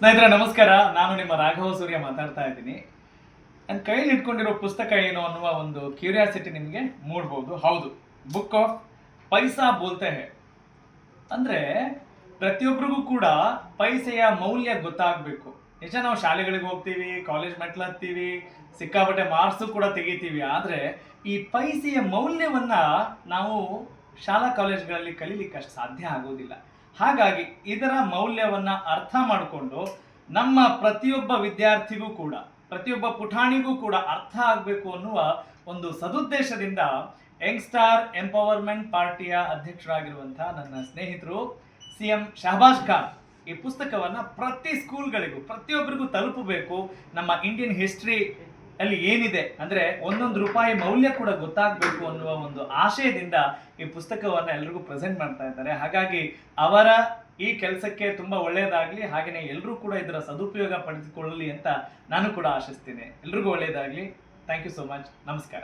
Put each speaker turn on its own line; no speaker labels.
ಸ್ನೇಹಿತರೆ ನಮಸ್ಕಾರ. ನಾನು ನಿಮ್ಮ ರಾಘವ ಸೂರ್ಯ ಮಾತಾಡ್ತಾ ಇದ್ದೀನಿ. ನನ್ನ ಕೈಯಲ್ಲಿ ಇಟ್ಕೊಂಡಿರೋ ಪುಸ್ತಕ ಏನು ಅನ್ನುವ ಒಂದು ಕ್ಯೂರಿಯಾಸಿಟಿ ನಿಮಗೆ ಮೂಡ್ಬೋದು. ಹೌದು, ಬುಕ್ ಆಫ್ ಪೈಸಾ ಬೋಲ್ತೆ ಹೇ. ಅಂದ್ರೆ ಪ್ರತಿಯೊಬ್ಬರಿಗೂ ಕೂಡ ಪೈಸೆಯ ಮೌಲ್ಯ ಗೊತ್ತಾಗಬೇಕು. ನಿಜ, ನಾವು ಶಾಲೆಗಳಿಗೆ ಹೋಗ್ತೀವಿ, ಕಾಲೇಜ್ ಮೆಟ್ಲು ಹತ್ತೀವಿ, ಸಿಕ್ಕಾಪಟ್ಟೆ ಮಾರ್ಕ್ಸು ಕೂಡ ತೆಗಿತೀವಿ. ಆದರೆ ಈ ಪೈಸೆಯ ಮೌಲ್ಯವನ್ನ ನಾವು ಶಾಲಾ ಕಾಲೇಜ್ಗಳಲ್ಲಿ ಕಲೀಲಿಕ್ಕೆ ಅಷ್ಟು ಸಾಧ್ಯ ಆಗೋದಿಲ್ಲ. ಹಾಗಾಗಿ ಇದರ ಮೌಲ್ಯವನ್ನ ಅರ್ಥ ಮಾಡಿಕೊಂಡು ನಮ್ಮ ಪ್ರತಿಯೊಬ್ಬ ವಿದ್ಯಾರ್ಥಿಗೂ ಕೂಡ, ಪ್ರತಿಯೊಬ್ಬ ಪುಟಾಣಿಗೂ ಕೂಡ ಅರ್ಥ ಆಗಬೇಕು ಅನ್ನುವ ಒಂದು ಸದುದ್ದೇಶದಿಂದ ಯಂಗ್ ಸ್ಟಾರ್ ಎಂಪವರ್ಮೆಂಟ್ ಪಾರ್ಟಿಯ ಅಧ್ಯಕ್ಷರಾಗಿರುವಂತಹ ನನ್ನ ಸ್ನೇಹಿತರು CM ಶಹಬಾಜ್ ಖಾನ್ ಈ ಪುಸ್ತಕವನ್ನ ಪ್ರತಿ ಸ್ಕೂಲ್ಗಳಿಗೂ ಪ್ರತಿಯೊಬ್ಬರಿಗೂ ತಲುಪಬೇಕು. ನಮ್ಮ ಇಂಡಿಯನ್ ಹಿಸ್ಟ್ರಿ ಅಲ್ಲಿ ಏನಿದೆ ಅಂದ್ರೆ ಒಂದೊಂದು ರೂಪಾಯಿ ಮೌಲ್ಯ ಕೂಡ ಗೊತ್ತಾಗಬೇಕು ಅನ್ನುವ ಒಂದು ಆಶಯದಿಂದ ಈ ಪುಸ್ತಕವನ್ನ ಎಲ್ರಿಗೂ ಪ್ರೆಸೆಂಟ್ ಮಾಡ್ತಾ ಇದ್ದಾರೆ. ಹಾಗಾಗಿ ಅವರ ಈ ಕೆಲಸಕ್ಕೆ ತುಂಬಾ ಒಳ್ಳೆಯದಾಗ್ಲಿ, ಹಾಗೆಯೇ ಎಲ್ಲರೂ ಕೂಡ ಇದರ ಸದುಪಯೋಗ ಪಡೆದುಕೊಳ್ಳಲಿ ಅಂತ ನಾನು ಕೂಡ ಆಶಿಸ್ತೇನೆ. ಎಲ್ರಿಗೂ ಒಳ್ಳೆಯದಾಗ್ಲಿ. Thank you so much. ನಮಸ್ಕಾರ.